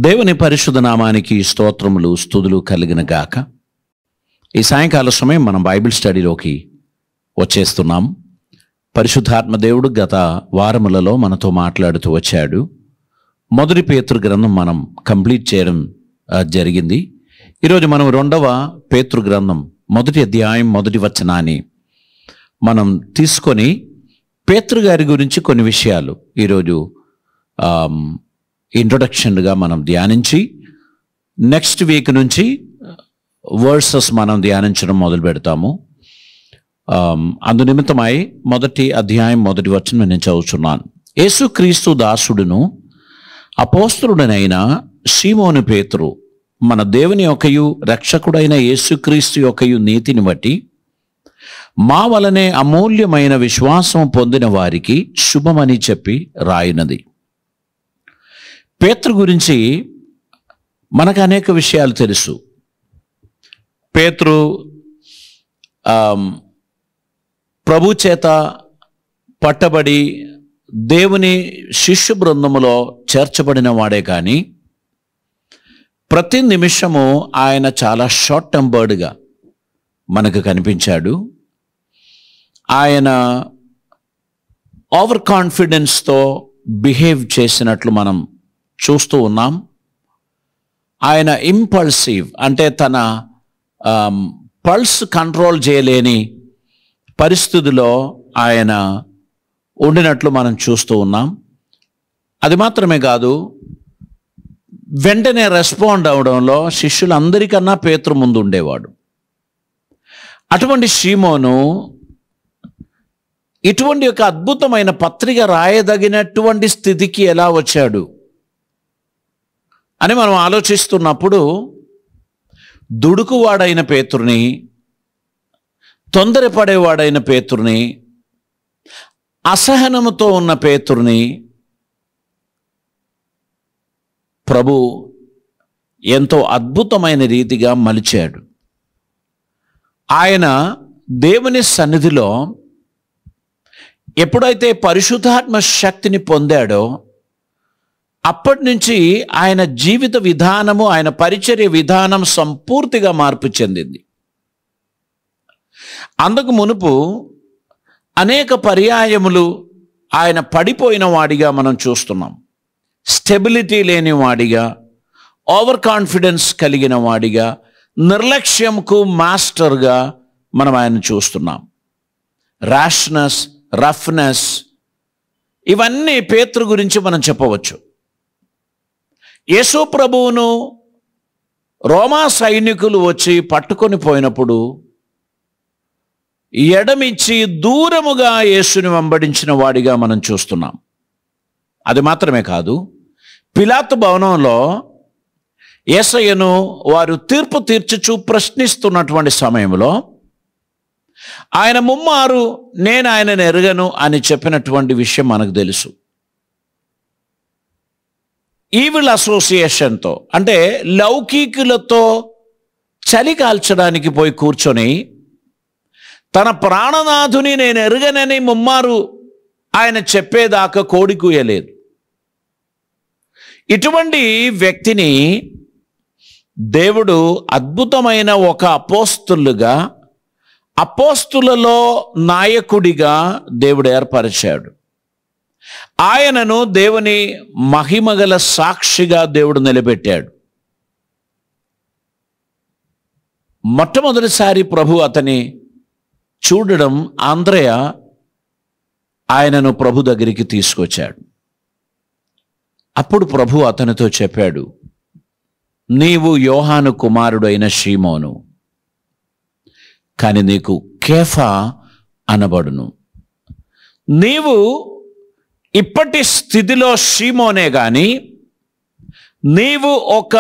దేవుని పరిశుద్ధ నామానికి స్తోత్రములు స్తుతులు కలిగిన గాక. ఈ సాయంకాల సమయం మనం బైబిల్ స్టడీలోకి వచ్చేస్తున్నాం. పరిశుద్ధాత్మ దేవుడు గత వారములలో మనతో మాట్లాడుతూ వచ్చాడు. మొదటి పేతురు గ్రంథం మనం కంప్లీట్ చేయడం జరిగింది. ఈరోజు మనం 2వ పేతురు గ్రంథం 1వ అధ్యాయం 1వ వచనాన్ని మనం తీసుకొని పేతురు గారి గురించి కొన్ని విషయాలు ఈరోజు ఇంట్రొడక్షన్గా మనం ధ్యానించి నెక్స్ట్ వీక్ నుంచి వర్సెస్ మనం ధ్యానించడం మొదలు పెడతాము. అందునిమిత్తమై 1వ అధ్యాయం 1వ వచనం నేను చదువుతున్నాను. యేసుక్రీస్తు దాసుడును అపోస్తలుడనైన సీమోను పేతురు మన దేవుని యొక్కయు రక్షకుడైన యేసుక్రీస్తు యొక్కయు నీతిని బట్టి మా వలనే అమూల్యమైన విశ్వాసం పొందిన వారికి శుభమని చెప్పి రాయినది. పేతురు గురించి మనకు అనేక విషయాలు తెలుసు. పేతురు ప్రభు చేత పట్టబడి దేవుని శిష్య బృందములో చేర్చబడిన వాడే కానీ ప్రతి నిమిషము ఆయన చాలా షార్ట్ టెంపర్డ్గా మనకు కనిపించాడు. ఆయన ఓవర్ కాన్ఫిడెన్స్తో బిహేవ్ చేసినట్లు మనం చూస్తూ ఉన్నాం. ఆయన ఇంపల్సివ్ అంటే తన పల్స్ కంట్రోల్ చేయలేని పరిస్థితిలో ఆయన ఉండినట్లు మనం చూస్తూ ఉన్నాం. అది మాత్రమే కాదు, వెంటనే రెస్పాండ్ అవడంలో శిష్యులందరికన్నా పేతురు ముందు ఉండేవాడు. అటువంటి సీమోను ఇటువంటి ఒక అద్భుతమైన పత్రిక రాయదగినటువంటి స్థితికి ఎలా వచ్చాడు అని మనం ఆలోచిస్తున్నప్పుడు దుడుకువాడైన పేతురుని, తొందరపడేవాడైన పేతురుని, అసహనముతో ఉన్న పేతురుని ప్రభు ఎంతో అద్భుతమైన రీతిగా మలిచాడు. ఆయన దేవుని సన్నిధిలో ఎప్పుడైతే పరిశుద్ధాత్మ శక్తిని పొందాడో అప్పటి నుంచి ఆయన జీవిత విధానము, ఆయన పరిచర్య విధానం సంపూర్తిగా మార్పు చెందింది. అందుకు మునుపు అనేక పర్యాయములు ఆయన పడిపోయిన వాడిగా మనం చూస్తున్నాం. స్టెబిలిటీ లేని వాడిగా, ఓవర్ కాన్ఫిడెన్స్ కలిగిన వాడిగా, నిర్లక్ష్యంకు మాస్టర్గా మనం ఆయన చూస్తున్నాం. ర్యాష్నెస్, రఫ్నెస్, ఇవన్నీ పేతురు గురించి మనం చెప్పవచ్చు. యేసు ప్రభువును రోమా సైనికులు వచ్చి పట్టుకొని పోయినప్పుడు ఎడమిచ్చి దూరముగా యేసుని వెంబడించిన వాడిగా మనం చూస్తున్నాం. అది మాత్రమే కాదు, పిలాతు భవనంలో యేసయ్యను వారు తీర్పు తీర్చుచు ప్రశ్నిస్తున్నటువంటి సమయంలో ఆయన ముమ్మారు నేను ఆయనను ఎరుగను అని చెప్పినటువంటి విషయం మనకు తెలుసు. ఈవిల్ అసోసియేషన్తో అంటే లౌకికులతో చలి కాల్చడానికి పోయి కూర్చొని తన ప్రాణనాథుని నేను ఎరుగనని ముమ్మారు ఆయన చెప్పేదాకా కోడి కూయలేదు. ఇటువంటి వ్యక్తిని దేవుడు అద్భుతమైన ఒక అపోస్తులుగా, అపోస్తులలో నాయకుడిగా దేవుడు ఏర్పరిచాడు. ఆయనను దేవుని మహిమగల సాక్షిగా దేవుడు నిలబెట్టాడు. మొట్టమొదటిసారి ప్రభు అతని చూడడం ఆంద్రయ ఆయనను ప్రభు దగ్గరికి తీసుకొచ్చాడు. అప్పుడు ప్రభు అతనితో చెప్పాడు, నీవు యోహాను కుమారుడైన సీమోను, కానీ నీకు కేఫా అనబడును. నీవు ఇప్పటి స్థితిలో సీమోనే గాని నీవు ఒక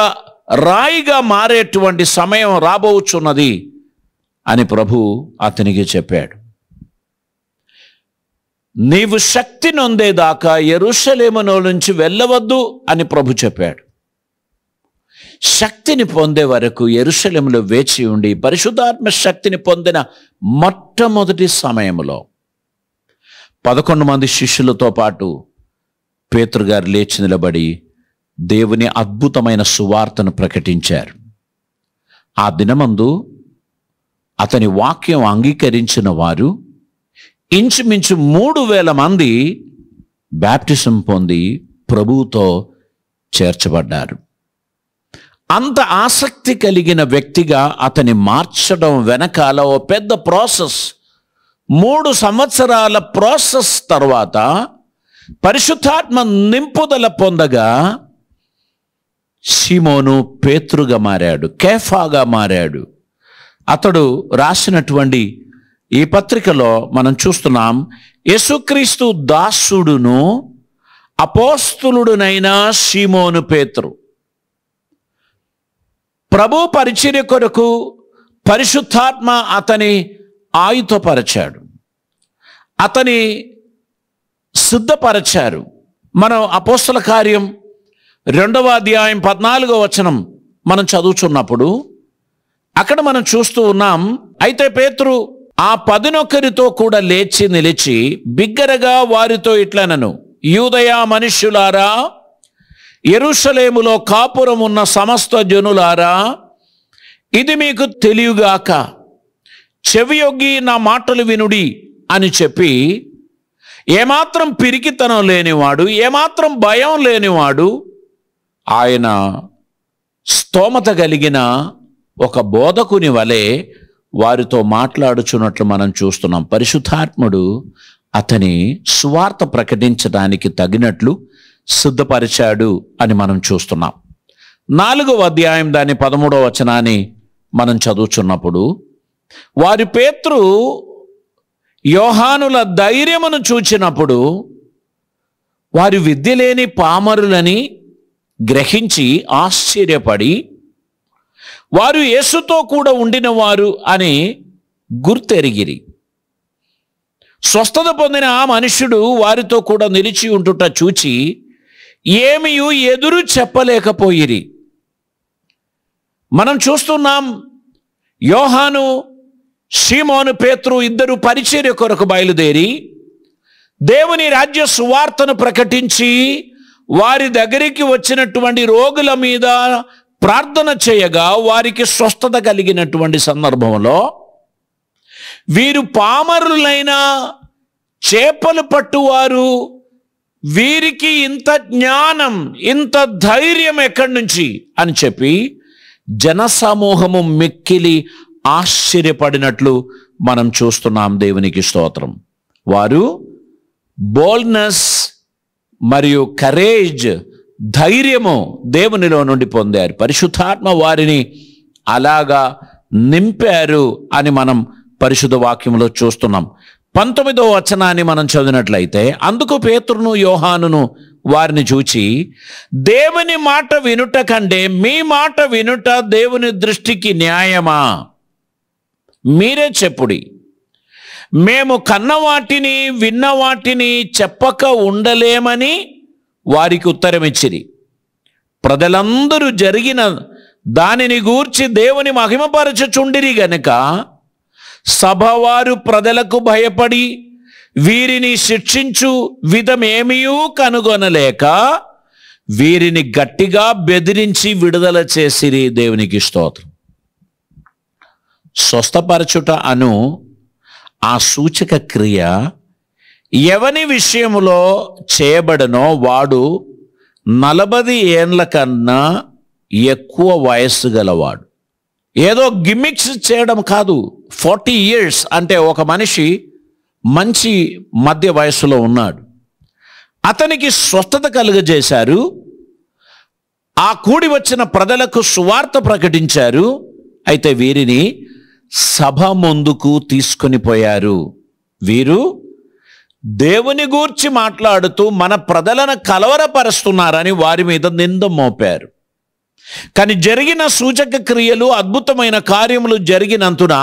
రాయిగా మారేటువంటి సమయం రాబోచున్నది అని ప్రభు అతనికి చెప్పాడు. నీవు శక్తి నొందేదాకా యెరూషలేములో నుంచి వెళ్ళవద్దు అని ప్రభు చెప్పాడు. శక్తిని పొందే వరకు యెరూషలేములో వేచి ఉండి పరిశుద్ధాత్మ శక్తిని పొందిన మొట్టమొదటి సమయంలో 11 మంది శిష్యులతో పాటు పేతురు గారు లేచి నిలబడి దేవుని అద్భుతమైన సువార్తను ప్రకటించారు. ఆ దినమందు అతని వాక్యం అంగీకరించిన వారు ఇంచుమించు 3,000 మంది బ్యాప్టిజం పొంది ప్రభువుతో చేర్చబడ్డారు. అంత ఆసక్తి కలిగిన వ్యక్తిగా అతని మార్చడం వెనకాల ఓ పెద్ద ప్రాసెస్, 3 సంవత్సరాల ప్రాసెస్ తర్వాత పరిశుద్ధాత్మ నింపుదల పొందగా సీమోను పేతురుగా మారాడు, కేఫాగా మారాడు. అతడు రాసినటువంటి ఈ పత్రికలో మనం చూస్తున్నాం, యేసుక్రీస్తు దాసుడును అపోస్తలుడునైన సీమోను పేతురు ప్రభు పరిచర్య కొరకు పరిశుద్ధాత్మ అతని ఆయుధపరచాడు, అతని సిద్ధపరచారు. మనం అపోస్తల కార్యం 2వ అధ్యాయం 14వ వచనం మనం చదువుచున్నప్పుడు అక్కడ మనం చూస్తూ ఉన్నాం, అయితే పేతురు ఆ 11 కూడా లేచి నిలిచి బిగ్గరగా వారితో ఇట్లనెను, యూదయ మనుష్యులారా, యెరూషలేములో కాపురం ఉన్న సమస్త జనులారా, ఇది మీకు తెలియగాక చెవియొగ్గి నా మాటలు వినుడి అని చెప్పి, ఏమాత్రం పిరికితనం లేనివాడు, ఏమాత్రం భయం లేనివాడు, ఆయన స్తోమత కలిగిన ఒక బోధకుని వలె వారితో మాట్లాడుచున్నట్లు మనం చూస్తున్నాం. పరిశుద్ధాత్ముడు అతని సువార్త ప్రకటించడానికి తగినట్లు సిద్ధపరిచాడు అని మనం చూస్తున్నాం. 4వ అధ్యాయం దాని 13వ వచనాన్ని మనం చదువుచున్నప్పుడు, వారి పేతురు యోహానుల ధైర్యమును చూచినప్పుడు వారి విద్య లేని పామరులని గ్రహించి ఆశ్చర్యపడి, వారు యేసుతో కూడా ఉండిన వారు అని గుర్తెరిగిరి. స్వస్థత పొందిన ఆ మనుష్యుడు వారితో కూడా నిలిచి ఉంటుట చూచి ఏమీయూ ఎదురు చెప్పలేకపోయిరి. మనం చూస్తున్నాం, యోహాను, సీమోను పేతురు ఇద్దరు పరిచర్య కొరకు బయలుదేరి దేవుని రాజ్య సువార్తను ప్రకటించి వారి దగ్గరికి వచ్చినటువంటి రోగుల మీద ప్రార్థన చేయగా వారికి స్వస్థత కలిగినటువంటి సందర్భంలో వీరు పామరులైన చేపలు పట్టువారు, వీరికి ఇంత జ్ఞానం, ఇంత ధైర్యం ఎక్కడి నుంచి అని చెప్పి జనసమూహము మిక్కిలి ఆశ్చర్యపడినట్లు మనం చూస్తున్నాం. దేవునికి స్తోత్రం. వారు బోల్డ్నెస్ మరియు కరేజ్, ధైర్యము దేవునిలో నుండి పొందారు. పరిశుద్ధాత్మ వారిని అలాగా నింపారు అని మనం పరిశుద్ధ వాక్యంలో చూస్తున్నాం. 19వ వచనాన్ని మనం చదివినట్లయితే, అందుకు పేతురును యోహానును వారిని చూచి, దేవుని మాట వినుట కంటే మీ మాట వినుట దేవుని దృష్టికి న్యాయమా? మీరే చెప్పుడి. మేము కన్నవాటిని విన్న వాటిని చెప్పక ఉండలేమని వారికి ఉత్తరమిచ్చిరి. ప్రజలందరూ జరిగిన దానిని గూర్చి దేవుని మహిమపరచుచుండిరి గనుక సభవారు ప్రజలకు భయపడి వీరిని శిక్షించు విధమేమీయూ కనుగొనలేక వీరిని గట్టిగా బెదిరించి విడుదల చేసిరి. దేవునికి స్తోత్రం. స్వస్థపరచుట అను ఆ సూచక క్రియ ఎవని విషయములో చేయబడనో వాడు 40 ఏండ్ల కన్నా ఎక్కువ వయస్సు గలవాడు. ఏదో గిమ్మిక్స్ చేయడం కాదు. 40 years అంటే ఒక మనిషి మంచి మధ్య వయస్సులో ఉన్నాడు, అతనికి స్వస్థత కలుగజేశారు. ఆ కూడి వచ్చిన ప్రజలకు సువార్త ప్రకటించారు. అయితే వీరిని సభ ముందుకు తీసుకొని పోయారు. వీరు దేవుని గూర్చి మాట్లాడుతూ మన ప్రజలను కలవరపరుస్తున్నారని వారి మీద నింద మోపారు. కానీ జరిగిన సూచక క్రియలు, అద్భుతమైన కార్యములు జరిగినందున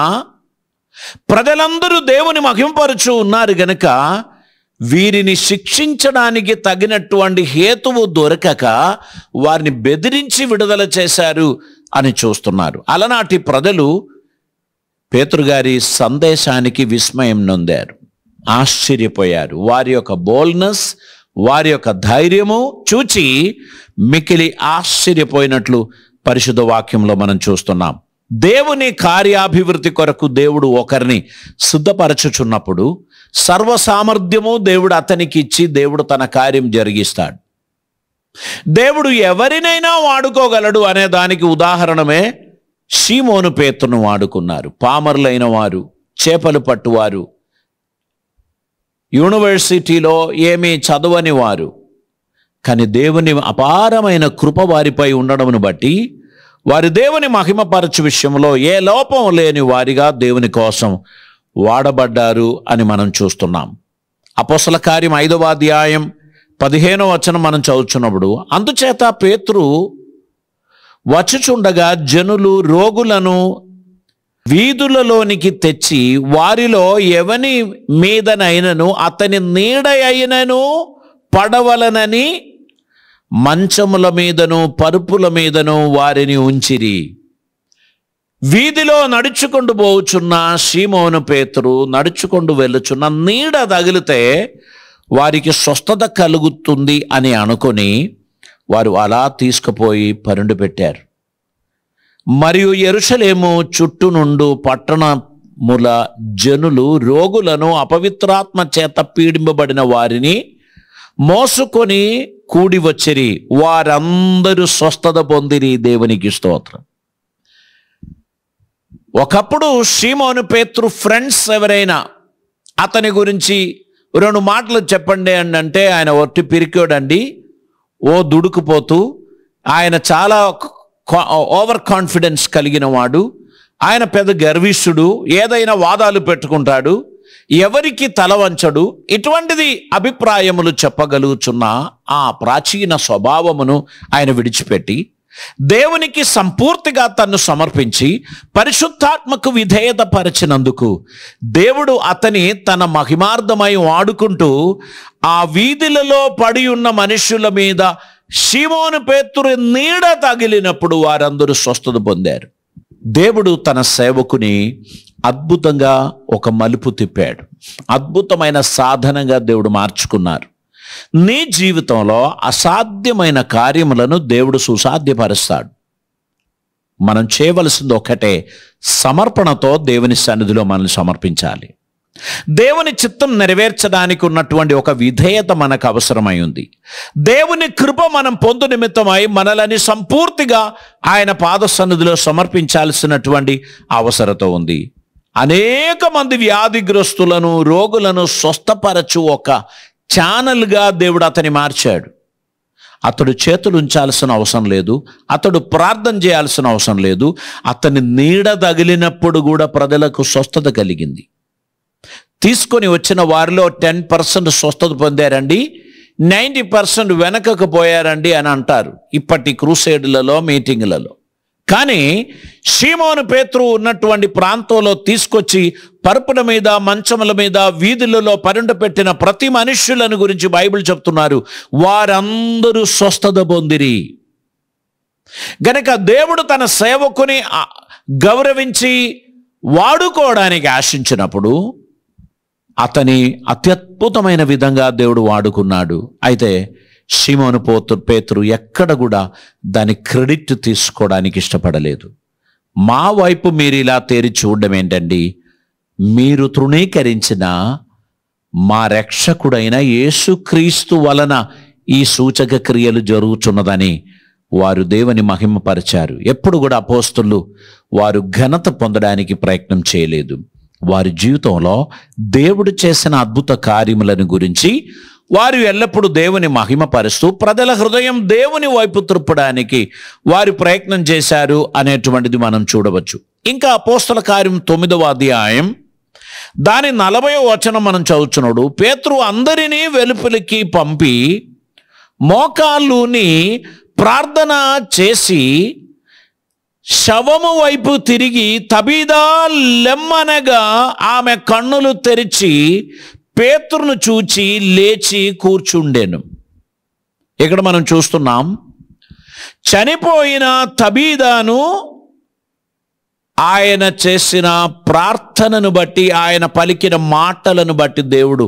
ప్రజలందరూ దేవుని మహిమపరుచు ఉన్నారు గనుక వీరిని శిక్షించడానికి తగినటువంటి హేతువు దొరకక వారిని బెదిరించి విడుదల చేశారు అని చూస్తున్నారు. అలనాటి ప్రజలు పేతురు గారి సందేశానికి విస్మయం నొందారు, ఆశ్చర్యపోయారు. వారి యొక్క బోల్డ్నెస్, వారి యొక్క ధైర్యము చూచి మికిలి ఆశ్చర్యపోయినట్లు పరిశుద్ధ వాక్యంలో మనం చూస్తున్నాం. దేవుని కార్యాభివృద్ధి కొరకు దేవుడు ఒకరిని సిద్ధపరచుచున్నప్పుడు సర్వసామర్థ్యము దేవుడు అతనికి ఇచ్చి దేవుడు తన కార్యం జరిగిస్తాడు. దేవుడు ఎవరినైనా వాడుకోగలడు అనే దానికి ఉదాహరణమే సీమోను పేతురును వాడుకున్నారు. పామరులైన వారు, చేపలు పట్టువారు, యూనివర్సిటీలో ఏమీ చదవని వారు, కానీ దేవుని అపారమైన కృప వారిపై ఉండడమును బట్టి వారి దేవుని మహిమపరచు విషయంలో ఏ లోపం లేని వారిగా దేవుని కోసం వాడబడ్డారు అని మనం చూస్తున్నాం. అపోస్తల కార్యం 5వ అధ్యాయం 15వ వచనం మనం చదువుతున్నప్పుడు, అందుచేత పేతురు వచ్చుచుండగా జనులు రోగులను వీధులలోనికి తెచ్చి వారిలో ఎవని మీదనైనను అతని నీడ అయినను పడవలనని మంచముల మీదను పరుపుల మీదను వారిని ఉంచిరి. వీధిలో నడుచుకుంటూ పోవుచున్న సీమోను పేతురు నడుచుకుంటూ వెళ్ళుచున్న నీడ తగిలితే వారికి స్వస్థత కలుగుతుంది అని అనుకొని వారు అలా తీసుకుపోయి పరుండి పెట్టారు. మరియు యెరూషలేము చుట్టూ నుండు పట్టణముల జనులు రోగులను అపవిత్రాత్మ చేత పీడింపబడిన వారిని మోసుకొని కూడి వచ్చిరి. వారందరూ స్వస్థత పొందిరి. దేవునికి స్తోత్రం. ఒకప్పుడు సీమోను పేతురు ఫ్రెండ్స్ ఎవరైనా అతని గురించి 2 మాటలు చెప్పండి అని అంటే, ఆయన ఒట్టి పిరికోడండి, ఓ దుడుకుపోతూ, ఆయన చాలా ఓవర్ కాన్ఫిడెన్స్ కలిగిన వాడు, ఆయన పెద్ద గర్విష్ఠుడు, ఏదైనా వాదాలు పెట్టుకుంటాడు, ఎవరికి తల వంచడు, ఇటువంటిది అభిప్రాయములు చెప్పగలుగుచున్న ఆ ప్రాచీన స్వభావమును ఆయన విడిచిపెట్టి దేవునికి సంపూర్తిగా తన్ను సమర్పించి పరిశుద్ధాత్మకు విధేయత పరిచినందుకు దేవుడు అతని తన మహిమార్థమై వాడుకుంటూ ఆ వీధులలో పడి ఉన్న మనుషుల మీద సీమోను పేతురు నీడ తగిలినప్పుడు వారందరూ స్వస్థత పొందారు. దేవుడు తన సేవకుని అద్భుతంగా ఒక మలుపు తిప్పాడు. అద్భుతమైన సాధనంగా దేవుడు మార్చుకున్నారు. నీ జీవితంలో అసాధ్యమైన కార్యములను దేవుడు సుసాధ్యపరుస్తాడు. మనం చేయవలసింది ఒకటే, సమర్పణతో దేవుని సన్నిధిలో మనల్ని సమర్పించాలి. దేవుని చిత్తం నెరవేర్చడానికి ఉన్నటువంటి ఒక విధేయత మనకు అవసరమై ఉంది. దేవుని కృప మనం పొందు నిమిత్తమై మనలని సంపూర్తిగా ఆయన పాద సన్నిధిలో సమర్పించాల్సినటువంటి అవసరత ఉంది. అనేక మంది వ్యాధిగ్రస్తులను, రోగులను స్వస్థపరచు ఒక ఛానల్గా దేవుడు అతని మార్చాడు. అతడు చేతులు ఉంచాల్సిన అవసరం లేదు, అతడు ప్రార్థన చేయాల్సిన అవసరం లేదు. అతని నీడ తగిలినప్పుడు కూడా ప్రజలకు స్వస్థత కలిగింది. తీసుకొని వచ్చిన వారిలో 10% స్వస్థత పొందారండి, 90% వెనకకు పోయారండి అని అంటారు ఇప్పటి క్రూసేడ్లలో, మీటింగులలో. కానీ సీమోను పేతురు ఉన్నటువంటి ప్రాంతంలో తీసుకొచ్చి పరుపుల మీద, మంచముల మీద, వీధులలో పరుండ పెట్టిన ప్రతి మనుష్యులను గురించి బైబిల్ చెప్తున్నారు, వారందరూ స్వస్థత పొందిరి. గనక దేవుడు తన సేవకుని గౌరవించి వాడుకోవడానికి ఆశించినప్పుడు అతని అత్యద్భుతమైన విధంగా దేవుడు వాడుకున్నాడు. అయితే సీమోను పేతురు ఎక్కడ కూడా దాని క్రెడిట్ తీసుకోవడానికి ఇష్టపడలేదు. మా వైపు మీరు ఇలా తేరి చూడడం ఏంటండి, మీరు తృణీకరించిన మా రక్షకుడైన యేసుక్రీస్తు వలన ఈ సూచక క్రియలు జరుగుతున్నదని వారు దేవుని మహిమపరిచారు. ఎప్పుడు కూడా అపోస్తలులు వారు ఘనత పొందడానికి ప్రయత్నం చేయలేదు. వారి జీవితంలో దేవుడు చేసిన అద్భుత కార్యములను గురించి వారు ఎల్లప్పుడూ దేవుని మహిమపరుస్తూ ప్రజల హృదయం దేవుని వైపు త్రిప్పడానికి వారు ప్రయత్నం చేశారు అనేటువంటిది మనం చూడవచ్చు. ఇంకా అపోస్తల కార్యం 9వ అధ్యాయం దాని 40వ వచనం మనం చదువుచున్నాడు. పేతురు అందరినీ వెలుపలికి పంపి మోకాళ్ళుని ప్రార్థన చేసి శవము వైపు తిరిగి తబీదా లెమ్మనగా ఆమె కన్నులు తెరిచి పేతురును చూచి లేచి కూర్చుండెను. ఇక్కడ మనం చూస్తున్నాం, చనిపోయిన తబీదాను ఆయన చేసిన ప్రార్థనను బట్టి, ఆయన పలికిన మాటలను బట్టి దేవుడు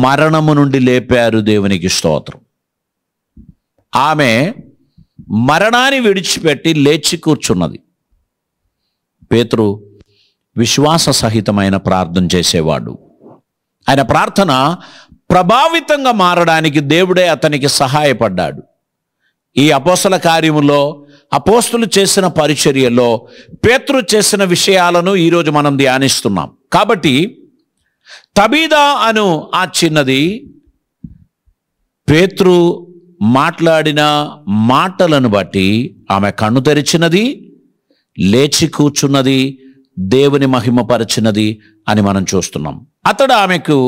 మరణము నుండి లేపారు. దేవునికి స్తోత్రం. ఆమె మరణాన్ని విడిచిపెట్టి లేచి కూర్చున్నది. పేతురు విశ్వాస సహితమైన ప్రార్థన చేసేవాడు. ఆయన ప్రార్థన ప్రభావితంగా మారడానికి దేవుడే అతనికి సహాయపడ్డాడు. ఈ అపోస్తల కార్యములో అపోస్తులు చేసిన పరిచర్యలో పేతురు చేసిన విషయాలను ఈరోజు మనం ధ్యానిస్తున్నాం. కాబట్టి తబీదా అను ఆ చిన్నది పేతురు మాట్లాడిన మాటలను బట్టి ఆమె కన్ను తెరిచినది, లేచి కూర్చున్నది, దేవుని మహిమపరచినది అని మనం చూస్తున్నాం. అతడు ఆమెకు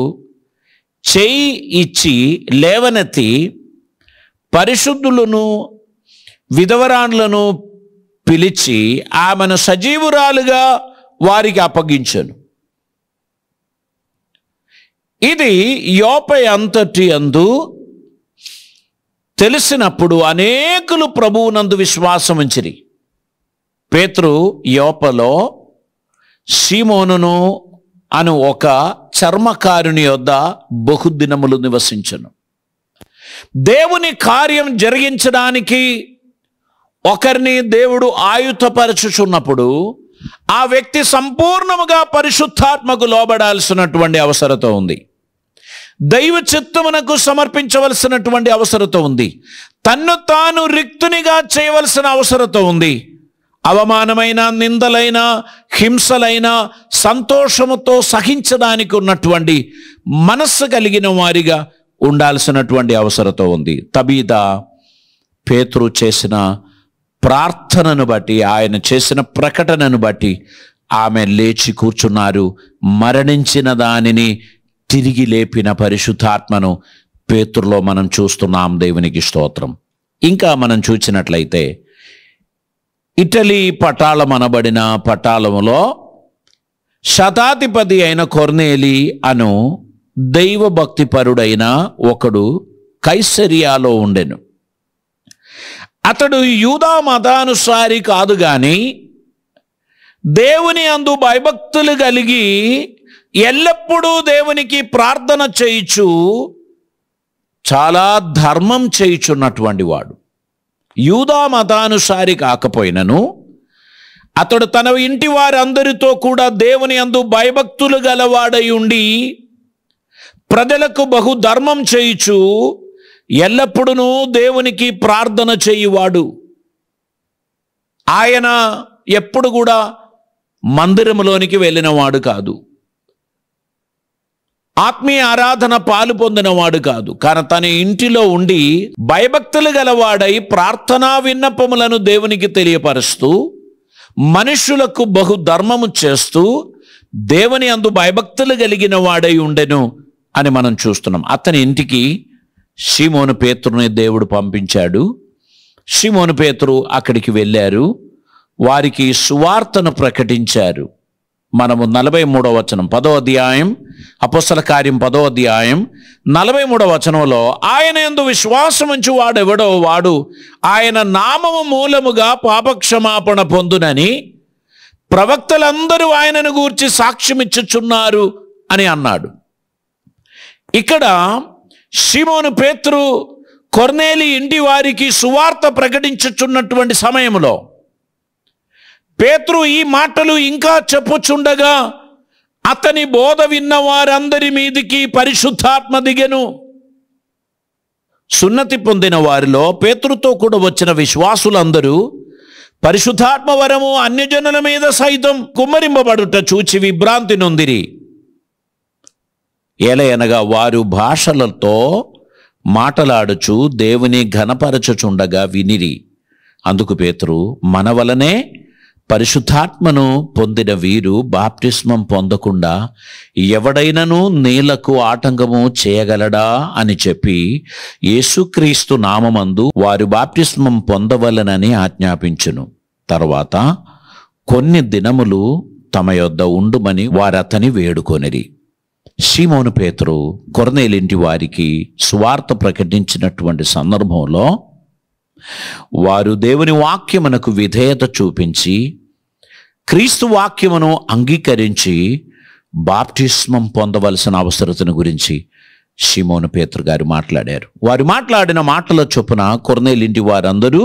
చేయి ఇచ్చి లేవనెత్తి పరిశుద్ధులను విధవరాండ్లను పిలిచి ఆమెను సజీవురాలుగా వారికి అప్పగించెను. ఇది యోపే అంతటి యందు తెలిసినప్పుడు అనేకులు ప్రభువునందు విశ్వాసం ఉంచిరి. పేతురు యోపలో సీమోనును అను ఒక చర్మకారుని యొద్ద బహుదినములు నివసించెను. దేవుని కార్యం జరిగించడానికి ఒకరిని దేవుడు ఆయుధపరచుచున్నప్పుడు ఆ వ్యక్తి సంపూర్ణముగా పరిశుద్ధాత్మకు లోబడాల్సినటువంటి అవసరత ఉంది. దైవ చిత్తమునకు సమర్పించవలసినటువంటి అవసరత ఉంది. తన్ను తాను రిక్తునిగా చేయవలసిన అవసరత ఉంది. అవమానమైన, నిందలైన, హింసలైన సంతోషముతో సహించడానికి ఉన్నటువంటి మనస్సు కలిగిన వారిగా ఉండాల్సినటువంటి అవసరత ఉంది. తబీదా పేతురు చేసిన ప్రార్థనను బట్టి, ఆయన చేసిన ప్రకటనను బట్టి ఆమె లేచి కూర్చున్నారు. మరణించిన దానిని తిరిగి లేపిన పరిశుద్ధాత్మను పేతురులో మనం చూస్తున్నాం. దేవునికి స్తోత్రం. ఇంకా మనం చూసినట్లయితే ఇటలీ పటాళం అనబడిన పటాళములో శతాధిపతి అయిన కొర్నేలి అను దైవభక్తిపరుడైన ఒకడు కైసరియాలో ఉండెను. అతడు యూదా మతానుసారి కాదు గాని దేవుని అందు భయభక్తులు కలిగి ఎల్లప్పుడూ దేవునికి ప్రార్థన చేయుచు చాలా ధర్మం చేయుచున్నటువంటి వాడు. యూదా మతానుసారి కాకపోయినను అతడు తన ఇంటి వారందరితో కూడా దేవుని అందు భయభక్తులు గలవాడై ఉండి ప్రజలకు బహు ధర్మం చేయుచు ఎల్లప్పుడూ దేవునికి ప్రార్థన చేయువాడు. ఆయన ఎప్పుడు కూడా మందిరంలోనికి వెళ్ళినవాడు కాదు, ఆత్మీయ ఆరాధన పాలు పొందినవాడు కాదు. కానీ తన ఇంటిలో ఉండి భయభక్తులు గలవాడై ప్రార్థనా విన్నపములను దేవునికి తెలియపరుస్తూ మనుషులకు బహు ధర్మము చేస్తూ దేవుని అందు భయభక్తులు కలిగిన వాడై ఉండెను అని మనం చూస్తున్నాం. అతని ఇంటికి సీమోను పేతురుని దేవుడు పంపించాడు. సీమోను పేతురు అక్కడికి వెళ్ళారు. వారికి సువార్తను ప్రకటించారు. మనము 43వ వచనం 10వ అధ్యాయం అపోస్తల కార్యం 10వ అధ్యాయం 43వ వచనంలో ఆయన యందు విశ్వాసం ఉంచు వాడెవడో వాడు ఆయన నామము మూలముగా పాపక్షమాపణ పొందునని ప్రవక్తలందరూ ఆయనను గూర్చి సాక్ష్యమిచ్చుచున్నారు అని అన్నాడు. ఇక్కడ సీమోను పేతురు కొర్నేలి ఇంటి వారికి సువార్త ప్రకటించుచున్నటువంటి సమయంలో పేతురు ఈ మాటలు ఇంకా చెప్పుచుండగా అతని బోధ విన్న వారందరి మీదికి పరిశుద్ధాత్మ దిగెను. సున్నతి పొందిన వారిలో పేతురుతో కూడా వచ్చిన విశ్వాసులందరూ పరిశుద్ధాత్మ వరము అన్యజనుల మీద సైతం కుమ్మరింపబడుట చూచి విభ్రాంతి నొందిరి. ఏలయనగా వారు భాషలతో మాటలాడుచు దేవుని ఘనపరచుచుండగా వినిరి. అందుకు పేతురు, మన వలనే పరిశుద్ధాత్మను పొందిన వీరు బాప్టిస్మం పొందకుండా ఎవడైనను నీళ్లకు ఆటంకము చేయగలడా అని చెప్పి యేసుక్రీస్తు నామమందు వారు బాప్టిస్మం పొందవలనని ఆజ్ఞాపించును. తర్వాత కొన్ని దినములు తమ యొద్ద ఉండుమని వారతని వేడుకొనిరి. సీమోను పేతురు కొర్నేలింటి వారికి సువార్త ప్రకటించినటువంటి సందర్భంలో వారు దేవుని వాక్యమునకు విధేయత చూపించి క్రీస్తు వాక్యమును అంగీకరించి బాప్టిస్మం పొందవలసిన అవసరతను గురించి సీమోను పేతురు గారు మాట్లాడారు. వారు మాట్లాడిన మాటల చొప్పున కొర్నేలింటి వారందరూ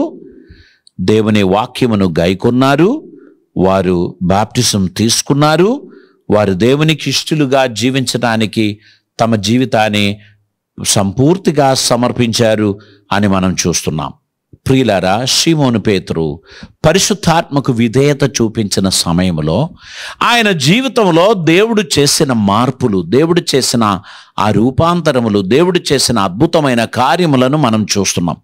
దేవుని వాక్యమును గైకొన్నారు, వారు బాప్టిజం తీసుకున్నారు, వారు దేవునికి ఇష్టలుగా జీవించడానికి తమ జీవితాన్ని సంపూర్తిగా సమర్పించారు అని మనం చూస్తున్నాం. ప్రియులారా, సీమోను పేతురు పరిశుద్ధాత్మకు విధేయత చూపించిన సమయంలో ఆయన జీవితంలో దేవుడు చేసిన మార్పులు, దేవుడు చేసిన ఆ రూపాంతరములు, దేవుడు చేసిన అద్భుతమైన కార్యములను మనం చూస్తున్నాం.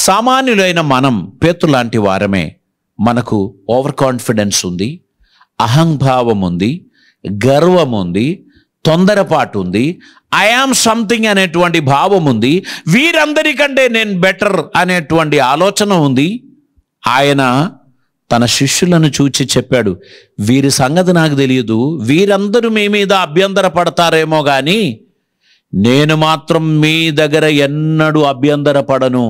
సామాన్యులైన మనం పేతురు లాంటి వారమే. మనకు ఓవర్ కాన్ఫిడెన్స్ ఉంది, అహంభావం ఉంది, గర్వం ఉంది, తొందరపాటు ఉంది, ఐ యామ్ సంథింగ్ అనేటువంటి భావం ఉంది, వీరందరికంటే నేను బెటర్ అనేటువంటి ఆలోచన ఉంది. ఆయన తన శిష్యులను చూచి చెప్పాడు, వీరి సంగతి నాకు తెలియదు, వీరందరూ మీ మీద అభ్యంతర పడతారేమో కానీ నేను మాత్రం మీ దగ్గర ఎన్నడూ అభ్యంతర పడను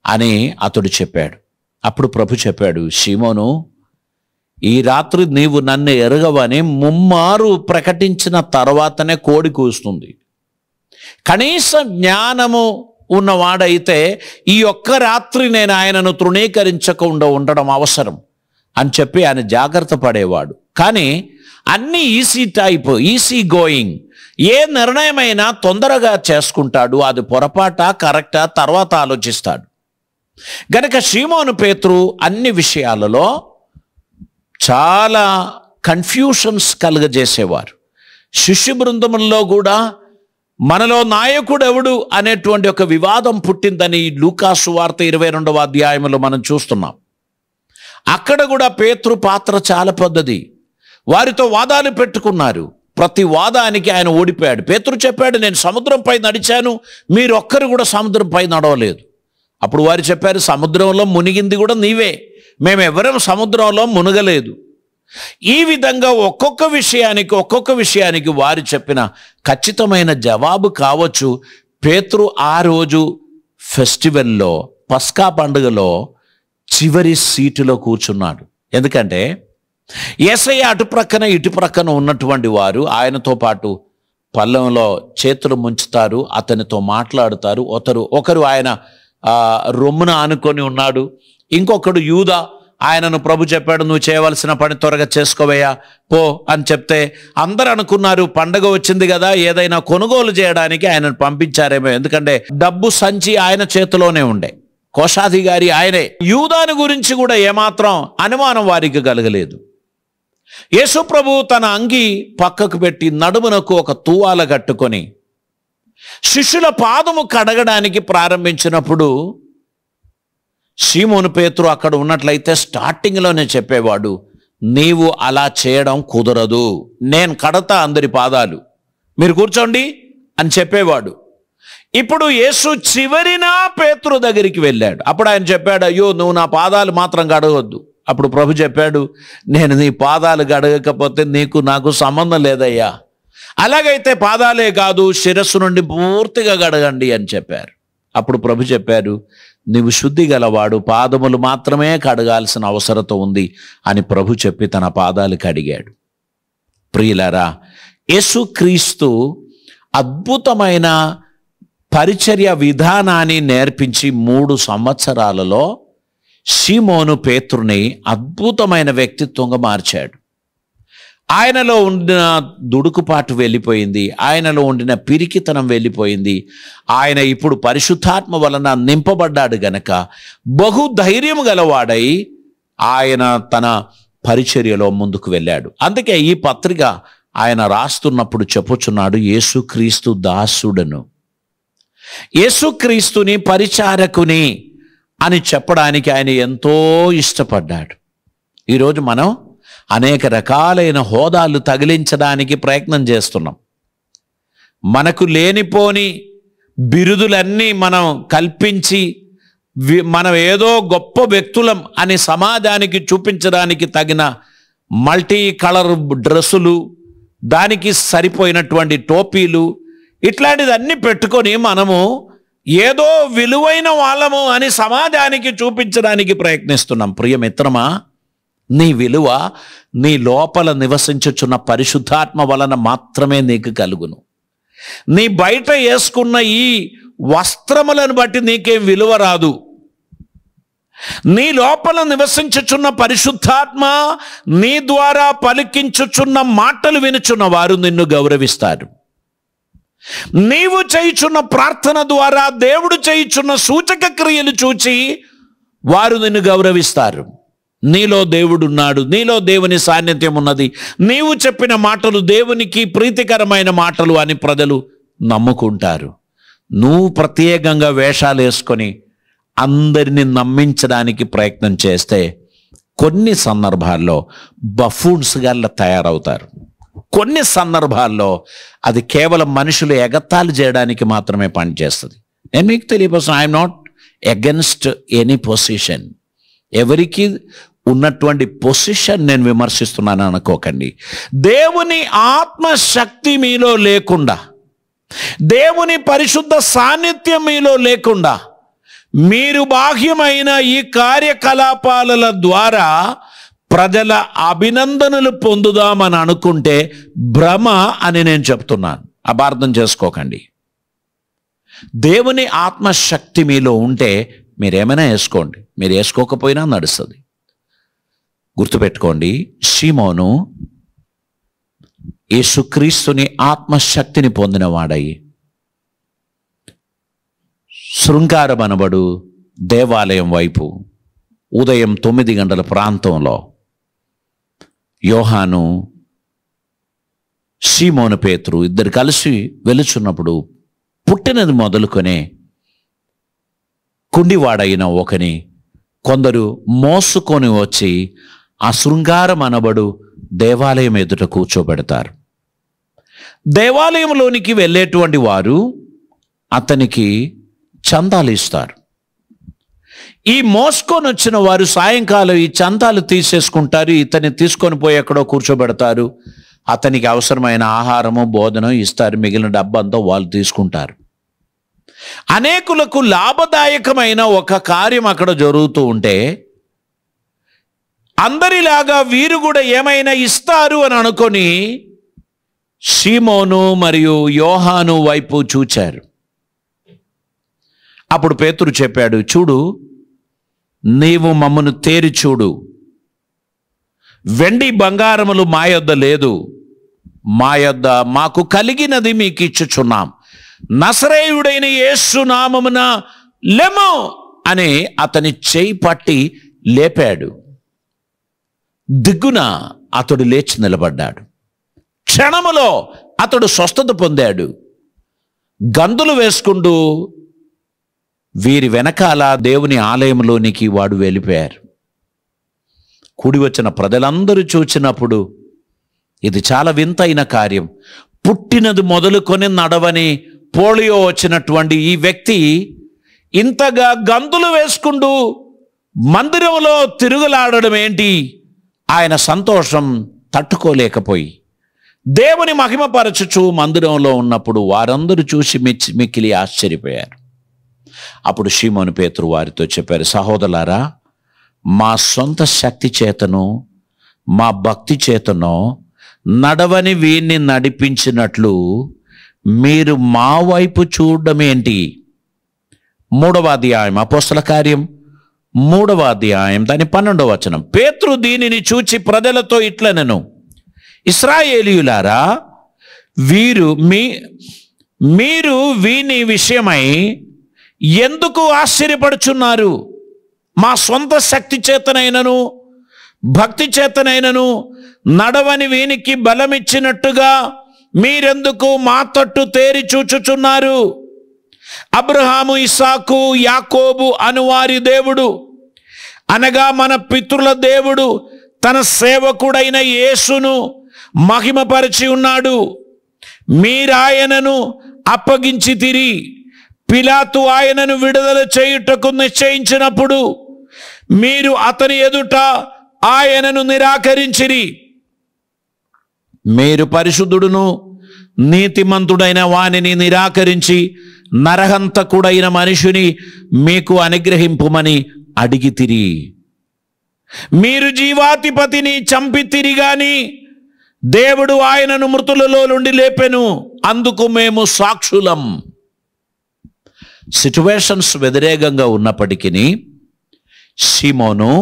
అని అతడు చెప్పాడు. అప్పుడు ప్రభు చెప్పాడు, సీమోను, ఈ రాత్రి నీవు నన్ను ఎరగవని ముమ్మారు ప్రకటించిన తర్వాతనే కోడి కూస్తుంది. కనీస జ్ఞానము ఉన్నవాడైతే ఈ ఒక్క రాత్రి నేను ఆయనను తృణీకరించకుండా ఉండడం అవసరం అని చెప్పి ఆయన జాగ్రత్త పడేవాడు. కానీ అన్నీ ఈజీ గోయింగ్, ఏ నిర్ణయమైనా తొందరగా చేసుకుంటాడు. అది పొరపాట కరెక్టా తర్వాత ఆలోచిస్తాడు. గనక సీమోను పేతురు అన్ని విషయాలలో చాలా కన్ఫ్యూషన్స్ కలుగజేసేవారు. శిష్య బృందముల్లో కూడా మనలో నాయకుడు ఎవడు అనేటువంటి ఒక వివాదం పుట్టిందని లూకాసు వార్త 22వ అధ్యాయంలో మనం చూస్తున్నాం. అక్కడ కూడా పేతురు పాత్ర చాలా పెద్దది. వారితో వాదాలు పెట్టుకున్నారు. ప్రతి వాదానికి ఆయన ఓడిపోయాడు. పేతురు చెప్పాడు, నేను సముద్రంపై నడిచాను, మీరొక్కరు కూడా సముద్రంపై నడవలేదు. అప్పుడు వారు చెప్పారు, సముద్రంలో మునిగింది కూడా నీవే, మేమెవరం సముద్రంలో మునగలేదు. ఈ విధంగా ఒక్కొక్క విషయానికి వారు చెప్పిన ఖచ్చితమైన జవాబు కావచ్చు. పేతురు ఆ రోజు ఫెస్టివల్లో, పస్కా పండుగలో చివరి సీటులో కూర్చున్నాడు. ఎందుకంటే యేసయ్య అటుప్రక్కన ఇటుప్రక్కన ఉన్నటువంటి వారు ఆయనతో పాటు పళ్ళెంలో చేతులు ముంచుతారు, అతనితో మాట్లాడుతారు. ఒకరు ఆయన రొమ్మున ఆనుకొని ఉన్నాడు. ఇంకొకడు యూదా, ఆయనను ప్రభు చెప్పాడు, నువ్వు చేయవలసిన పని త్వరగా చేసుకోవయ్యా పో అని చెప్తే అందరూ అనుకున్నారు పండగ వచ్చింది కదా, ఏదైనా కొనుగోలు చేయడానికి ఆయనను పంపించారేమో. ఎందుకంటే డబ్బు సంచి ఆయన చేతిలోనే ఉండే, కోశాధికారి ఆయనే. యూదాను గురించి కూడా ఏమాత్రం అనుమానం వారికి కలగలేదు. యేసు ప్రభు తన అంగి పక్కకు పెట్టి నడుమునకు ఒక తువాల కట్టుకొని శిష్యుల పాదము కడగడానికి ప్రారంభించినప్పుడు సీమోను పేతురు అక్కడ ఉన్నట్లయితే స్టార్టింగ్లోనే చెప్పేవాడు, నీవు అలా చేయడం కుదరదు, నేను కడతా అందరి పాదాలు, మీరు కూర్చోండి అని చెప్పేవాడు. ఇప్పుడు యేసు చివరిన పేతురు దగ్గరికి వెళ్ళాడు. అప్పుడు ఆయన చెప్పాడు, అయ్యో నువ్వు నా పాదాలు మాత్రం గడగొద్దు. అప్పుడు ప్రభు చెప్పాడు, నేను నీ పాదాలు గడగకపోతే నీకు నాకు సంబంధం లేదయ్యా, అలాగైతే పాదాలే కాదు శిరస్సు నుండి పూర్తిగా గడగండి అని చెప్పారు. అప్పుడు ప్రభు చెప్పారు, నీవు శుద్ధి గలవాడు, పాదములు మాత్రమే కడగాల్సిన అవసరత ఉంది అని ప్రభు చెప్పి తన పాదాలు కడిగాడు. ప్రియులారా, యేసుక్రీస్తు అద్భుతమైన పరిచర్య విధానాన్ని నేర్పించి 3 సంవత్సరాలలో సీమోను పేతురుని అద్భుతమైన వ్యక్తిత్వంగా మార్చాడు. ఆయనలో ఉండిన దుడుకుపాటు వెళ్ళిపోయింది, ఆయనలో ఉండిన పిరికితనం వెళ్ళిపోయింది. ఆయన ఇప్పుడు పరిశుద్ధాత్మ వలన నింపబడ్డాడు గనక బహుధైర్యం గలవాడై ఆయన తన పరిచర్యలో ముందుకు వెళ్ళాడు. అందుకే ఈ పత్రిక ఆయన రాస్తున్నప్పుడు చెప్పుచున్నాడు, యేసుక్రీస్తు దాసుడను, యేసుక్రీస్తుని పరిచారకుని అని చెప్పడానికి ఆయన ఎంతో ఇష్టపడ్డాడు. ఈరోజు మనం అనేక రకాలైన హోదాలు తగిలించడానికి ప్రయత్నం చేస్తున్నాం. మనకు లేనిపోని బిరుదులన్నీ మనం కల్పించి మనం ఏదో గొప్ప వ్యక్తులం అని సమాజానికి చూపించడానికి తగిన మల్టీ కలర్ డ్రెస్సులు, దానికి సరిపోయినటువంటి టోపీలు, ఇట్లాంటిదన్నీ పెట్టుకొని మనము ఏదో విలువైన వాళ్ళము అని సమాజానికి చూపించడానికి ప్రయత్నిస్తున్నాం. ప్రియమిత్రమా, నీ విలువ నీ లోపల నివసించుచున్న పరిశుద్ధాత్మ వలన మాత్రమే నీకు కలుగును. నీ బయట వేసుకున్న ఈ వస్త్రములను బట్టి నీకేం విలువ రాదు. నీ లోపల నివసించుచున్న పరిశుద్ధాత్మ నీ ద్వారా పలికించుచున్న మాటలు వినుచున్న వారు నిన్ను గౌరవిస్తారు. నీవు చేయుచున్న ప్రార్థన ద్వారా దేవుడు చేయుచున్న సూచక క్రియలు చూచి వారు నిన్ను గౌరవిస్తారు. నీలో దేవుడున్నాడు, నీలో దేవుని సాన్నిధ్యం ఉన్నది, నీవు చెప్పిన మాటలు దేవునికి ప్రీతికరమైన మాటలు అని ప్రజలు నమ్ముకుంటారు. నువ్వు ప్రత్యేకంగా వేషాలు వేసుకొని అందరిని నమ్మించడానికి ప్రయత్నం చేస్తే కొన్ని సందర్భాల్లో బఫూన్స్గా తయారవుతారు. కొన్ని సందర్భాల్లో అది కేవలం మనుషులు ఎగతాళి చేయడానికి మాత్రమే పనిచేస్తుంది. నేను మీకు తెలియపరుస్తాను, I'm not against any position. ఎవరికి ఉన్నటువంటి పొజిషన్ నేను విమర్శిస్తున్నాను అనుకోకండి. దేవుని ఆత్మశక్తి మీలో లేకుండా, దేవుని పరిశుద్ధ సాన్నిధ్యం మీలో లేకుండా మీరు బాహ్యమైన ఈ కార్యకలాపాల ద్వారా ప్రజల అభినందనలు పొందుదామని అనుకుంటే భ్రమ అని నేను చెప్తున్నాను. అపార్థం చేసుకోకండి. దేవుని ఆత్మశక్తి మీలో ఉంటే మీరేమైనా వేసుకోండి, మీరు వేసుకోకపోయినా నడుస్తుంది. గుర్తుపెట్టుకోండి, సీమోను యేసుక్రీస్తుని ఆత్మశక్తిని పొందినవాడై శృంగారమనబడు దేవాలయం వైపు ఉదయం 9 గంటల ప్రాంతంలో యోహాను, సీమోను పేతురు ఇద్దరు కలిసి వెలుచున్నప్పుడు పుట్టినది మొదలుకొనే కుండివాడైన ఒకని కొందరు మోసుకొని వచ్చి ఆ శృంగారం అనబడు దేవాలయం ఎదుట కూర్చోబెడతారు. దేవాలయంలోనికి వెళ్ళేటువంటి వారు అతనికి చందాలు ఇస్తారు. ఈ మోసుకొని వచ్చిన వారు సాయంకాలం ఈ చందాలు తీసేసుకుంటారు. ఇతన్ని తీసుకొని పోయి ఎక్కడో కూర్చోబెడతారు. అతనికి అవసరమైన ఆహారము భోజనం ఇస్తారు. మిగిలిన డబ్బంతా వాళ్ళు తీసుకుంటారు. అనేకులకు లాభదాయకమైన ఒక కార్యం అక్కడ జరుగుతూ ఉంటే అందరిలాగా వీరు కూడా ఏమైనా ఇస్తారు అని అనుకొని సీమోను మరియు యోహాను వైపు చూచారు. అప్పుడు పేతురు చెప్పాడు, చూడు, నీవు మమ్మను తేరి చూడు. వెండి బంగారములు మా యొద్ద లేదు, మా యొద్ద మాకు కలిగినది మీకు ఇచ్చుచున్నాం. నసరేయుడైన యేసు నామమున లెమ్ము అని అతని చేయి పట్టి లేపాడు. దిగ్గున అతడు లేచి నిలబడ్డాడు. క్షణములో అతడు స్వస్థత పొందాడు. గంతులు వేసుకుంటూ వీరి వెనకాల దేవుని ఆలయంలోనికి వాడు వెళ్ళిపోయారు. కూడి వచ్చిన ప్రజలందరూ చూచినప్పుడు ఇది చాలా వింతైన కార్యం. పుట్టినది మొదలుకొని నడవని పోలియో వచ్చినటువంటి ఈ వ్యక్తి ఇంతగా గంతులు వేసుకుంటూ మందిరంలో తిరుగులాడడం ఏంటి? ఆయన సంతోషం తట్టుకోలేకపోయి దేవుని మహిమపరచుచు మందిరంలో ఉన్నప్పుడు వారందరూ చూసి మిక్కిలి ఆశ్చర్యపోయారు. అప్పుడు సీమోను పేతురు వారితో చెప్పారు, సహోదరులారా, మా సొంత శక్తి చేతను మా భక్తి చేతనో నడవని వీరిని నడిపించినట్లు మీరు మా వైపు చూడడం ఏంటి? 3వ అధ్యాయం అపోస్తల కార్యం 3వ అధ్యాయం దాని 12వ వచనం. పేతురు దీనిని చూచి ప్రజలతో ఇట్లనెను, ఇశ్రాయేలీయులారా, మీరు వీని విషయమై ఎందుకు ఆశ్చర్యపడుచున్నారు? మా సొంత శక్తి చేతనైనను భక్తి చేతనైనను నడవని వీనికి బలమిచ్చినట్టుగా మీరెందుకు మా తట్టు తేరి చూచుచున్నారు? అబ్రహాము, ఇస్సాకు, యాకోబు అనువారి దేవుడు అనగా మన పితరుల దేవుడు తన సేవకుడైన యేసును మహిమపరిచి ఉన్నాడు. మీరాయనను అప్పగించితిరి. పిలాతు ఆయనను విడుదల చేయుటకు నిశ్చయించినప్పుడు మీరు అతని ఎదుట ఆయనను నిరాకరించిరి. మీరు పరిశుద్ధుడును నీతిమంతుడైన వానిని నిరాకరించి నరహంతకుడైన మనిషిని మీకు అనుగ్రహింపుమని అడిగితిరి. మీరు జీవాధిపతిని చంపితిరి గాని దేవుడు ఆయనను మృతులలో నుండి లేపెను, అందుకు మేము సాక్షులం. సిచ్యువేషన్స్ వ్యతిరేకంగా ఉన్నప్పటికీ సీమోను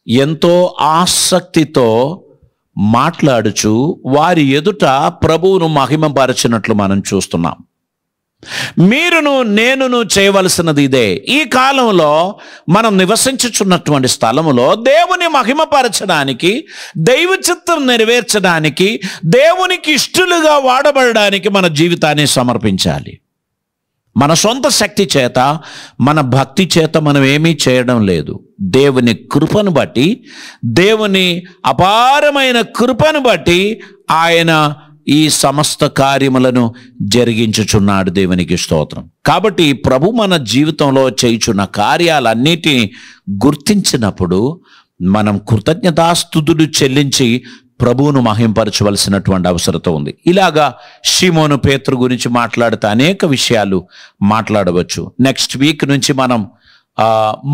ఎంతో ఆసక్తితో మాట్లాడుచు వారి ఎదుట ప్రభువును మహిమపరచినట్లు మనం చూస్తున్నాం. మీరును నేనును చేయవలసినది ఇదే. ఈ కాలంలో మనం నివసించుచున్నటువంటి స్థలములో దేవుని మహిమపరచడానికి, దైవ చిత్తం నెరవేర్చడానికి, దేవునికి ఇష్టలుగా వాడబడడానికి మన జీవితాన్ని సమర్పించాలి. మన సొంత శక్తి చేత, మన భక్తి చేత మనం ఏమీ చేయడం లేదు. దేవుని కృపను బట్టి, దేవుని అపారమైన కృపను బట్టి ఆయన ఈ సమస్త కార్యములను జరిగించుచున్నాడు. దేవునికి స్తోత్రం. కాబట్టి ప్రభు మన జీవితంలో చేయుచున్న కార్యాలన్నిటినీ గుర్తించినప్పుడు మనం కృతజ్ఞతాస్తుతులు చెల్లించి ప్రభువును మహింపరచవలసినటువంటి అవసరత ఉంది. ఇలాగా షిమోను పేతురు గురించి మాట్లాడితే అనేక విషయాలు మాట్లాడవచ్చు. నెక్స్ట్ వీక్ నుంచి మనం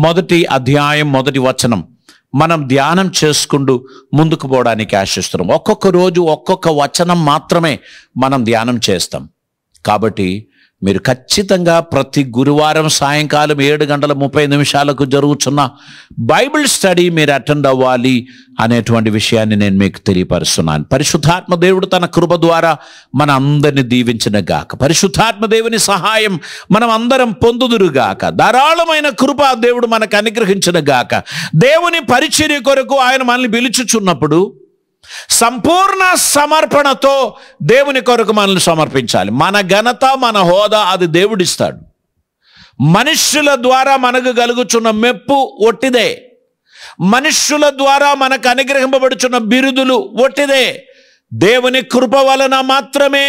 మొదటి అధ్యాయం మొదటి వచనం మనం ధ్యానం చేసుకుంటూ ముందుకు పోవడానికి ఆశిస్తున్నాం. ఒక్కొక్క రోజు ఒక్కొక్క వచనం మాత్రమే మనం ధ్యానం చేస్తాం. కాబట్టి మీరు ఖచ్చితంగా ప్రతి గురువారం సాయంకాలం 7:30 జరుగుతున్న బైబిల్ స్టడీ మీరు అటెండ్ అవ్వాలి అనేటువంటి విషయాన్ని నేను మీకు తెలియపరుస్తున్నాను. పరిశుద్ధాత్మ దేవుడు తన కృప ద్వారా మన అందరిని దీవించిన గాక. పరిశుద్ధాత్మ దేవుని సహాయం మనం అందరం పొందుదురుగాక. ధారాళమైన కృప దేవుడు మనకు అనుగ్రహించిన గాక. దేవుని పరిచర్య కొరకు ఆయన మనల్ని పిలుచుచున్నప్పుడు సంపూర్ణ సమర్పణతో దేవుని కొరకు మనల్ని సమర్పించాలి. మన ఘనత, మన హోదా అది దేవుడిస్తాడు. మనుష్యుల ద్వారా మనకు కలుగుచున్న మెప్పు ఒట్టిదే. మనుష్యుల ద్వారా మనకు అనుగ్రహింపబడుచున్న బిరుదులు ఒట్టిదే. దేవుని కృప వలన మాత్రమే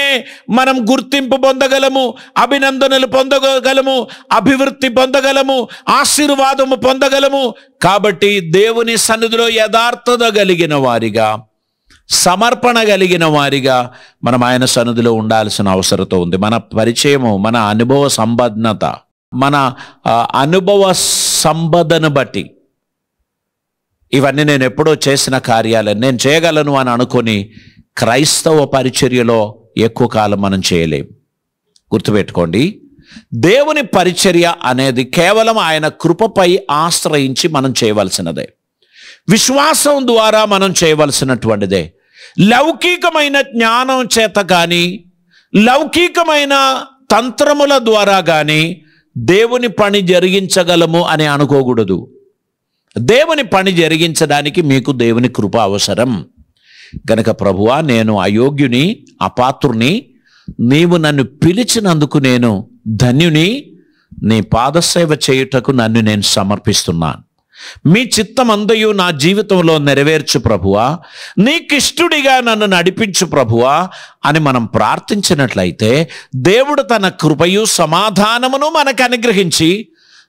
మనం గుర్తింపు పొందగలము, అభినందనలు పొందగలము, అభివృద్ధి పొందగలము, ఆశీర్వాదము పొందగలము. కాబట్టి దేవుని సన్నిధిలో యథార్థత కలిగిన వారిగా, సమర్పణ కలిగిన వారిగా మనం ఆయన సన్నిధిలో ఉండాల్సిన అవసరత ఉంది. మన పరిచయము, మన అనుభవ సంపన్నత, మన అనుభవ సంపదను బట్టి ఇవన్నీ నేను ఎప్పుడో చేసిన కార్యాలను నేను చేయగలను అని అనుకొని క్రైస్తవ పరిచర్యలో ఎక్కువ కాలం మనం చేయలేం. గుర్తుపెట్టుకోండి, దేవుని పరిచర్య అనేది కేవలం ఆయన కృపపై ఆశ్రయించి మనం చేయవలసినదే. విశ్వాసం ద్వారా మనం చేయవలసినటువంటిదే. లౌకికమైన జ్ఞానం చేత కానీ, లౌకికమైన తంత్రముల ద్వారా కానీ దేవుని పని జరిగించగలము అని అనుకోకూడదు. దేవుని పని జరిగించడానికి మీకు దేవుని కృప అవసరం. గనక ప్రభువా, నేను అయోగ్యుని, అపాత్రుని, నీవు నన్ను పిలిచినందుకు నేను ధన్యుని, నీ పాదసేవ చేయుటకు నన్ను నేను సమర్పిస్తున్నాను. మీ చిత్తమందయు నా జీవితంలో నెరవేర్చు ప్రభువా, నీకిష్టుడిగా నన్ను నడిపించు ప్రభువా అని మనం ప్రార్థించినట్లయితే దేవుడు తన కృపయు సమాధానమును మనకు అనుగ్రహించి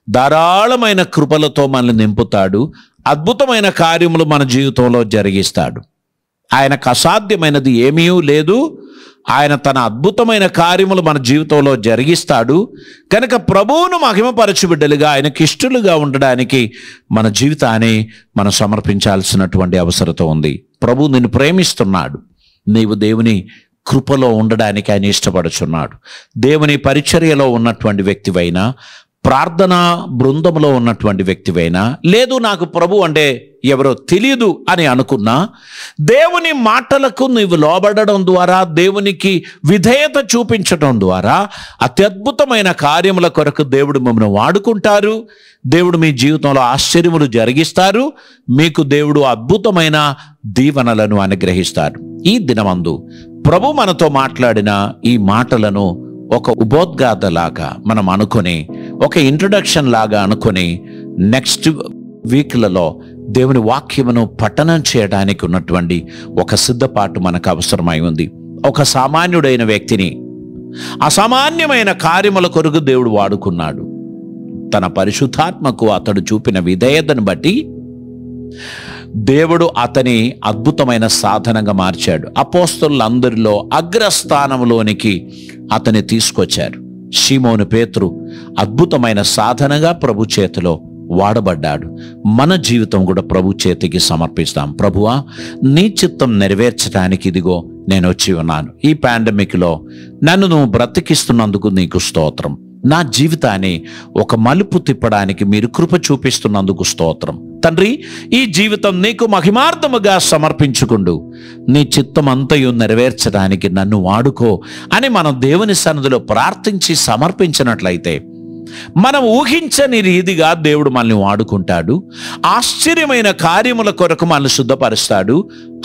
ధారాళమైన కృపలతో మనల్ని నింపుతాడు. అద్భుతమైన కార్యములు మన జీవితంలో జరిగిస్తాడు. ఆయనకు అసాధ్యమైనది ఏమీ లేదు. ఆయన తన అద్భుతమైన కార్యములు మన జీవితంలో జరిగిస్తాడు. కనుక ప్రభువును మహిమపరచు బిడ్డలుగా, ఆయనకి ఇష్టలుగా ఉండడానికి మన జీవితాన్ని మనం సమర్పించాల్సినటువంటి అవసరత ఉంది. ప్రభువు నిన్ను ప్రేమిస్తున్నాడు. నీవు దేవుని కృపలో ఉండడానికి ఆయన ఇష్టపడుచున్నాడు. దేవుని పరిచర్యలో ఉన్నటువంటి వ్యక్తివైనా, ప్రార్థనా బృందంలో ఉన్నటువంటి వ్యక్తివైనా, లేదు నాకు ప్రభు అంటే ఎవరో తెలియదు అని అనుకున్నా, దేవుని మాటలకు నీవు లోబడడం ద్వారా, దేవునికి విధేయత చూపించడం ద్వారా అత్యద్భుతమైన కార్యముల కొరకు దేవుడు మిమ్మల్ని వాడుకుంటారు. దేవుడు మీ జీవితంలో ఆశ్చర్యములు జరిగిస్తారు. మీకు దేవుడు అద్భుతమైన దీవెనలను అనుగ్రహిస్తారు. ఈ దినమందు ప్రభు మనతో మాట్లాడిన ఈ మాటలను ఒక ఉపోద్ఘాతలాగా మనం అనుకొని, ఒక ఇంట్రొడక్షన్ లాగా అనుకొని నెక్స్ట్ వీక్లలో దేవుని వాక్యమును పఠనం చేయడానికి ఉన్నటువంటి ఒక సిద్ధపాటు మనకు అవసరమై ఉంది. ఒక సామాన్యుడైన వ్యక్తిని అసామాన్యమైన కార్యముల కొరకు దేవుడు వాడుకున్నాడు. తన పరిశుద్ధాత్మకు అతడు చూపిన విధేయతను బట్టి దేవుడు అతని అద్భుతమైన సాధనంగా మార్చాడు. అపోస్తలులందరిలో అగ్రస్థానంలోనికి అతని తీసుకొచ్చారు. షిమోను పేతురు అద్భుతమైన సాధనగా ప్రభు చేతిలో వాడబడ్డాడు. మన జీవితం కూడా ప్రభు చేతికి సమర్పిస్తాం. ప్రభువా, నీ చిత్తం నెరవేర్చడానికి ఇదిగో నేను వచ్చి ఉన్నాను. ఈ పాండమిక్లో నన్ను నువ్వు బ్రతికిస్తున్నందుకు నీకు స్తోత్రం. నా జీవితాన్ని ఒక మలుపు తిప్పడానికి మీరు కృప చూపిస్తున్నందుకు స్తోత్రం తండ్రి. ఈ జీవితం నీకు మహిమార్థముగా సమర్పించుకుంటూ నీ చిత్తం అంతయు నెరవేర్చడానికి నన్ను వాడుకో అని మనం దేవుని సన్నిధిలో ప్రార్థించి సమర్పించినట్లయితే మనం ఊహించని రీతిగా దేవుడు మనల్ని వాడుకుంటాడు. ఆశ్చర్యమైన కార్యముల కొరకు మనల్ని శుద్ధపరుస్తాడు.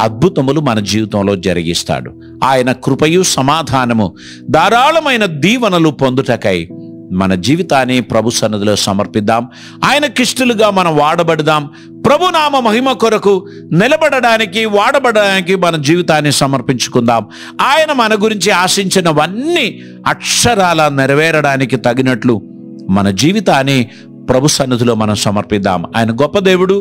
అద్భుతములు మన జీవితంలో జరిగిస్తాడు. ఆయన కృపయు సమాధానము ధారాళమైన దీవెనలు పొందుటకై మన జీవితాన్ని ప్రభు సన్నిధిలో సమర్పిద్దాం. ఆయనకిష్టులుగా మనం వాడబడదాం. ప్రభునామ మహిమ కొరకు నిలబడడానికి వాడబడడానికి మన జీవితాన్ని సమర్పించుకుందాం. ఆయన మన గురించి ఆశించినవన్నీ అక్షరాల నెరవేరడానికి తగినట్లు మన జీవితాన్ని ప్రభు సన్నిధిలో మనం సమర్పిద్దాం. ఆయన గొప్ప దేవుడు,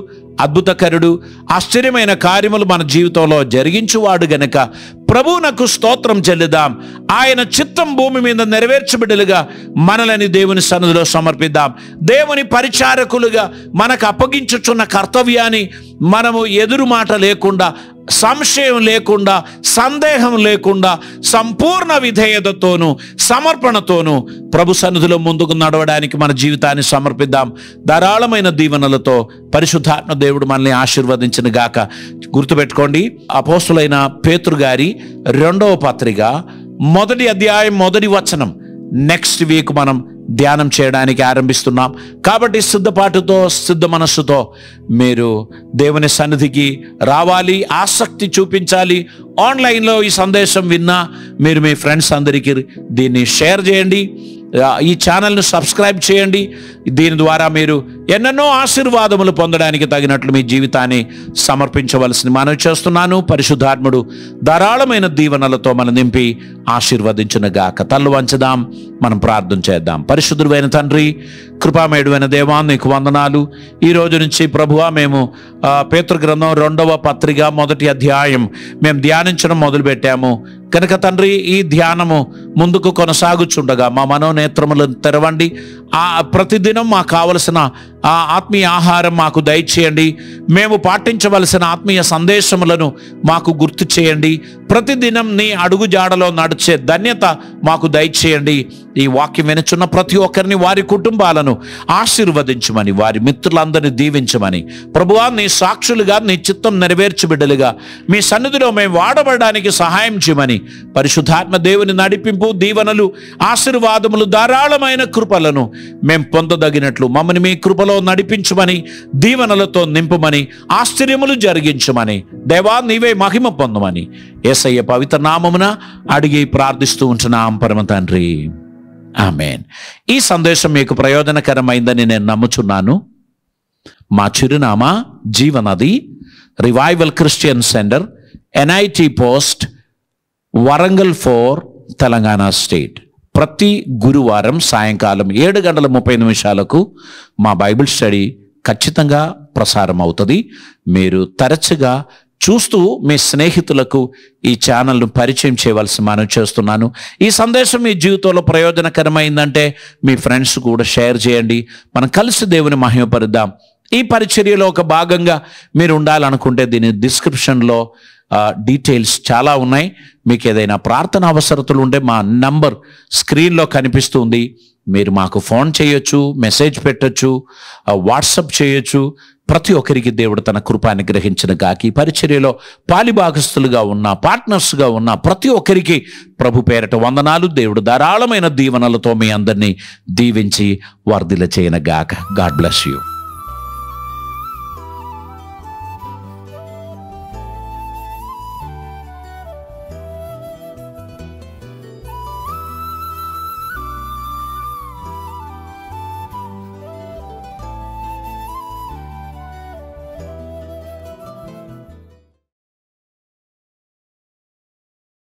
అద్భుతకరుడు, ఆశ్చర్యమైన కార్యములు మన జీవితంలో జరిగించువాడు గనుక ప్రభువునకు స్తోత్రం చెల్లిద్దాం. ఆయన చిత్తం భూమి మీద నెరవేర్చబడిలుగా మనలని దేవుని సన్నిధిలో సమర్పిద్దాం. దేవుని పరిచారకులుగా మనకు అప్పగించుచున్న కర్తవ్యాన్ని మనము ఎదురు మాట లేకుండా, సంశయం లేకుండా, సందేహం లేకుండా సంపూర్ణ విధేయతతోనూ సమర్పణతోనూ ప్రభు సన్నిధిలో ముందుకు నడవడానికి మన జీవితాన్ని సమర్పిద్దాం. ధారాళమైన దీవెనలతో పరిశుద్ధాత్మ దేవుడు మనల్ని ఆశీర్వదించిన గాక. గుర్తుపెట్టుకోండి, అపోస్తులైన పేతురు గారి 2వ పత్రిక 1వ అధ్యాయం 1వ వచనం నెక్స్ట్ వీక్ మనం ధ్యానం చేయడానికి ఆరంభిస్తున్నాం. కాబట్టి సిద్ధపాటుతో, సిద్ధ మనస్సుతో మీరు దేవుని సన్నిధికి రావాలి, ఆసక్తి చూపించాలి. ఆన్లైన్లో ఈ సందేశం విన్నా మీరు మీ ఫ్రెండ్స్ అందరికీ దీన్ని షేర్ చేయండి. ఈ ఛానల్ను సబ్స్క్రైబ్ చేయండి. దీని ద్వారా మీరు ఎన్నెన్నో ఆశీర్వాదములు పొందడానికి తగినట్లు మీ జీవితాన్ని సమర్పించవలసింది మనవి చేస్తున్నాను. పరిశుద్ధాత్ముడు ధారాళమైన దీవెనలతో మనం నింపి ఆశీర్వదించును గాక. తల్లు వంచదాం, మనం ప్రార్థన చేద్దాం. పరిశుద్ధుడైన తండ్రి, కృపామయుడైన దేవా, నీకు వందనాలు. ఈ రోజు నుంచి ప్రభువా మేము పేతురు గ్రంథం 2వ పత్రిక 1వ అధ్యాయం మేము ధ్యానించడం మొదలుపెట్టాము కనుక తండ్రి, ఈ ధ్యానము ముందుకు కొనసాగుచుండగా మా మనోనేత్రములను తెరవండి. ప్రతిదినం మాకు కావలసిన ఆత్మీయ ఆహారం మాకు దయచేయండి. మేము పాటించవలసిన ఆత్మీయ సందేశములను మాకు గుర్తు చేయండి. ప్రతిదినం నీ అడుగు జాడలో నడిచే ధన్యత మాకు దయచేయండి. ఈ వాక్యం వినుచున్న ప్రతి ఒక్కరిని, వారి కుటుంబాలను ఆశీర్వదించమని, వారి మిత్రులందరినీ దీవించమని, ప్రభువా నీ సాక్షులుగా, నీ చిత్తం నెరవేర్చి బిడ్డలుగా మీ సన్నిధిలో మేము వాడబడడానికి సహాయం చేయమని, పరిశుద్ధాత్మ దేవుని నడిపింపు, దీవెనలు, ఆశీర్వాదములు, ధారాళమైన కృపలను మేము పొందదగినట్లు మమ్మల్ని మీ కృపలో నడిపించమని, దీవెనలతో నింపమని, ఆశ్చర్యములు జరిగించమని, దేవా నీవే మహిమ పొందమని యేసయ్య పవిత్ర నామమున అడిగి ప్రార్థిస్తూ ఉంటున్నాం పరమ తండ్రి, ఆమేన్. ఈ సందేశం మీకు ప్రయోజనకరమైందని నేను నమ్ముచున్నాను. మా చిరునామా Jeevanadi revival Christian centre, NIT post, Warangal 4, Telangana state. ప్రతి గురువారం సాయంకాలం 7:30 మా బైబిల్ స్టడీ ఖచ్చితంగా ప్రసారం అవుతుంది. మీరు తరచుగా చూస్తూ మీ స్నేహితులకు ఈ ఛానల్ను పరిచయం చేయవలసి మనవి చేస్తున్నాను. ఈ సందేశం మీ జీవితంలో ప్రయోజనకరమైందంటే మీ ఫ్రెండ్స్ కూడా షేర్ చేయండి. మనం కలిసి దేవుని మహిమపరుద్దాం. ఈ పరిచర్యలో ఒక భాగంగా మీరు ఉండాలనుకుంటే దీని డిస్క్రిప్షన్లో డీటెయిల్స్ చాలా ఉన్నాయి. మీకు ఏదైనా ప్రార్థన అవసరతలు ఉంటే మా నంబర్ స్క్రీన్లో కనిపిస్తుంది. మీరు మాకు ఫోన్ చేయొచ్చు, మెసేజ్ పెట్టచ్చు, వాట్సప్ చేయొచ్చు. ప్రతి ఒక్కరికి దేవుడు తన కృపాన్ని గ్రహించిన గాకి. పరిచర్యలో పాలిభాగస్తులుగా ఉన్న, పార్ట్నర్స్గా ఉన్న ప్రతి ఒక్కరికి ప్రభు పేరట వందనాలు. దేవుడు ధారాళమైన దీవెనలతో మీ అందరినీ దీవించి వర్ధిల్ల చేయన గాక. God bless you.